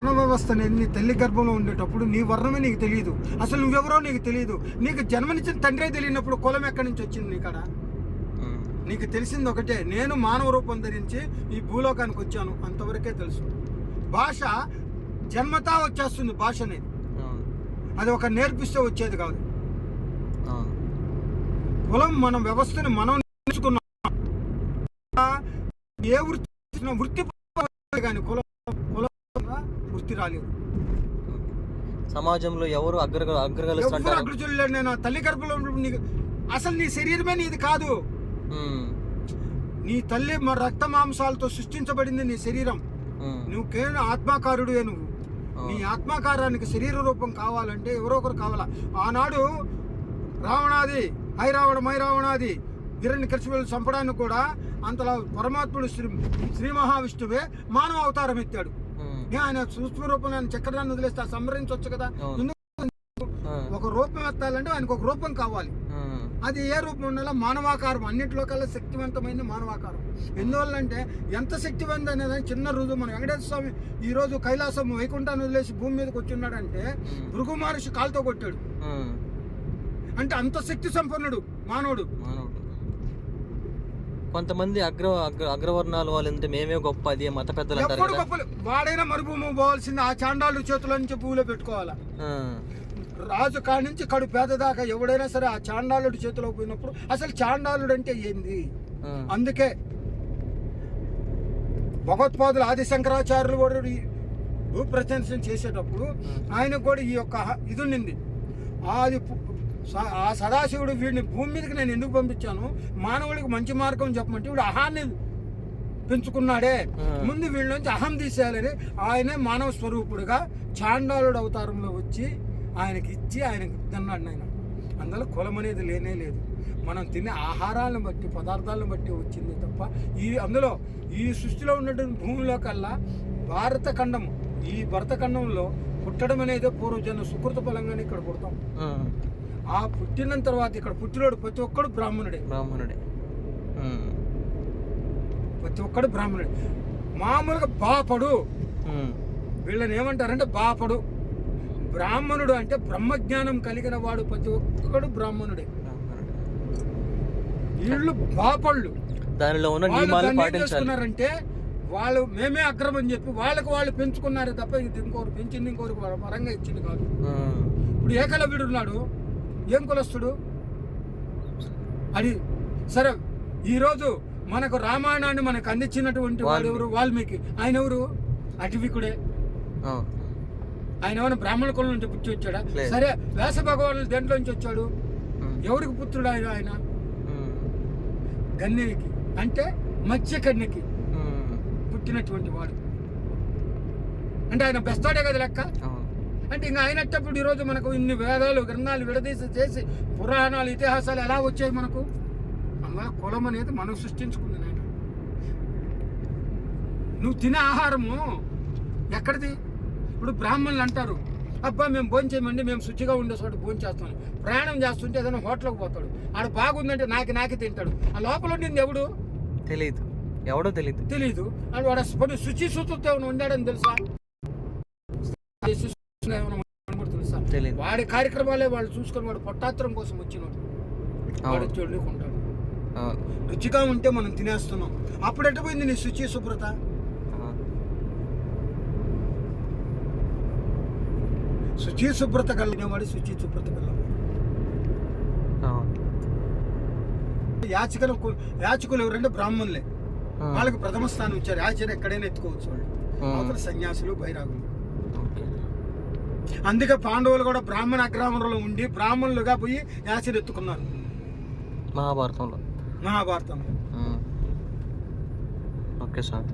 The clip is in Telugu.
వ్యవస్థ అనేది నీ తల్లి గర్భంలో ఉండేటప్పుడు నీ వర్ణమే నీకు తెలియదు, అసలు నువ్వెవరో నీకు తెలియదు. నీకు జన్మనిచ్చిన తండ్రే తెలియనప్పుడు కులం ఎక్కడి నుంచి వచ్చింది నీకాడ? నీకు తెలిసింది ఒకటే, నేను మానవ రూపం ధరించి ఈ భూలోకానికి వచ్చాను, అంతవరకే తెలుసు. భాష జన్మతా వచ్చేస్తుంది. భాష అనేది అది ఒక నేర్పిస్తే వచ్చేది కాదు. కులం మనం వ్యవస్థను మనం నేర్చుకున్నాం. ఏ వృత్తి కానీ కులం వృత్తి రాలేదు. సమాజంలో ఎవరు అగ్రజులు నేను తల్లి గర్భంలో నీకు అసలు నీ శరీరమే నీది కాదు. నీ తల్లి రక్త మాంసాలతో సృష్టించబడింది నీ శరీరం. నువ్వు కేవలం ఆత్మాకారుడివే. నువ్వు నీ ఆత్మాకారానికి శరీర రూపం కావాలంటే ఎవరో ఒకరు కావాలా. ఆనాడు రావణాది హై రావణాది వీరిని కలిసి వెళ్ళి చంపడానికి కూడా అంతలా పరమాత్ముడు శ్రీ మహావిష్ణువే మానవ అవతారం ఎత్తాడు. ఆయన సూక్ష్మ రూపంలో చక్రాన్ని వదిలేస్తే సంహరించవచ్చు కదా. ఒక రూపం ఎత్తాలంటే ఆయనకు ఒక రూపం కావాలి. అది ఏ రూపం ఉండాలో? మానవాకారం. అన్నింటిలో కల్లా శక్తివంతమైంది మానవాకారం. ఎందువల్లంటే ఎంత శక్తివంతం అనేది చిన్న రుజువు. మన వెంకటేశ్వర స్వామి ఈ రోజు కైలాసం వైకుంఠాన్ని వదిలేసి భూమి మీదకి వచ్చిన్నాడంటే భృగు మహర్షి కాలుతో కొట్టాడు. అంటే అంత శక్తి సంపన్నుడు మానవుడు. కొంతమంది అగ్రవర్ణాల వాళ్ళు అంటే మేమే గొప్ప, అది మత పెద్దలు ఎప్పుడు గొప్పలు. వాడైనా మరుభూమి పోవాల్సింది ఆ చాండాలు చేతుల నుంచి భూమిలో పెట్టుకోవాలా. రాజు కాడి నుంచి కడు పేద దాకా ఎవడైనా సరే ఆ చాండాలుడి చేతిలో పోయినప్పుడు అసలు చాండాలుడు అంటే ఏంది? అందుకే భగవత్పాదులు ఆది శంకరాచార్యులు కూడా భూప్రదర్శన చేసేటప్పుడు ఆయనకు కూడా ఈ యొక్క ఇది ఉండింది. అది ఆ సదాశివుడు వీడిని భూమి మీదకి నేను ఎందుకు పంపించాను, మానవుడికి మంచి మార్గం చెప్పమంటే వీడు అహాన్ని పెంచుకున్నాడే, ముందు వీళ్ళ నుంచి అహం తీసేయాలని ఆయనే మానవ స్వరూపుడుగా చాండాలుడు అవతారంలో వచ్చి ఆయనకి ఇచ్చి ఆయనకి తిన్నాడు. ఆయన అందులో కులం అనేది లేనే లేదు. మనం తినే ఆహారాలను బట్టి పదార్థాలను బట్టి వచ్చింది తప్ప అందులో ఈ సృష్టిలో ఉన్నటువంటి భూమిలో కల్లా భారతఖండము, ఈ భరతఖండంలో పుట్టడం అనేది పూర్వజన్మ సుకృత ఫలంగానే ఇక్కడ పుడతాం. ఆ పుట్టిన తర్వాత ఇక్కడ పుట్టినోడు ప్రతి ఒక్కడు బ్రాహ్మణుడే. ప్రతి ఒక్కడు బ్రాహ్మణుడే. మామూలుగా బాపడు, వీళ్ళని ఏమంటారంటే బాపడు. బ్రాహ్మణుడు అంటే బ్రహ్మజ్ఞానం కలిగిన వాడు. ప్రతి ఒక్కడు బ్రాహ్మణుడే. వీళ్ళు బాపళ్ళు. దానిలో ఉన్న నియమాలు పాటించాలంటే వాళ్ళు మేమే అగ్రం అని చెప్పి వాళ్ళకి వాళ్ళు పెంచుకున్నారు తప్ప ఇది ఇంకోరు పెంచింది ఇంకోరు పరంగా ఇచ్చింది కాదు. ఇప్పుడు ఏకలవ్యుడు ఉన్నాడు, ఏం కులస్తుడు అది సరే. ఈరోజు మనకు రామాయణాన్ని మనకు అందించినటువంటి వాడు ఎవరు? వాల్మీకి. ఆయన ఎవరు? అటవికుడే. ఆయన ఏమైనా బ్రాహ్మణ కులం నుంచి పుట్టి వచ్చాడా? సరే, వ్యాస భగవానుడు దేంట్లో నుంచి వచ్చాడు? ఎవరికి పుత్రుడు ఆయన? ఆయన గన్నేకి అంటే మత్స్యకన్యకి పుట్టినటువంటి వాడు. అంటే ఆయన బెస్తాడే కదా లెక్క. అంటే ఇంకా అయినప్పుడు ఈరోజు మనకు ఇన్ని వేదాలు గ్రంథాలు విడదీసి చేసి పురాణాలు ఇతిహాసాలు ఎలా వచ్చాయి మనకు? అందువల్ల కులం అనేది మనం సృష్టించుకుంది. నాయన నువ్వు తినే ఆహారము ఎక్కడిది? ఇప్పుడు బ్రాహ్మణులు అంటారు, అబ్బా మేము భోజనం చేయమండి, మేము శుచిగా ఉండే చోట భోజనం చేస్తాం. ప్రయాణం చేస్తుంటే ఏదైనా హోటల్కి పోతాడు, ఆడ బాగుందంటే నాకే తింటాడు. ఆ లోపల ఉండింది ఎవడు తెలియదు, ఎవడో తెలీదు. అని వాడు శుచి శుచితో ఉండాడని తెలుసా? తెలుసా? వాడి కార్యక్రమాలే వాళ్ళు చూసుకొని వాడు పొట్టాత్రం కోసం వచ్చినాడు. వాడు చెడుకుంటాడు. రుచిగా ఉంటే మనం తినేస్తున్నాం. అప్పుడు ఎట్టపోయింది నీ శుచి శుభ్రత? శుచి శుభ్రత కలిగినవాడు శుచి శుభ్రత కలిగినవాడు. యాచకులు ఎవరంటే బ్రాహ్మణులే. వాళ్ళకి ప్రథమ స్థానం ఇచ్చారు. యాచన ఎక్కడైనా ఎత్తుకోవచ్చు వాళ్ళు. అవతల సన్యాసులు బైరాగులు. అందుకే పాండవులు కూడా బ్రాహ్మణ అగ్రామంలో ఉండి బ్రాహ్మణులుగా పోయి యాచన ఎత్తుకున్నారు మహాభారతంలో. Okay sir.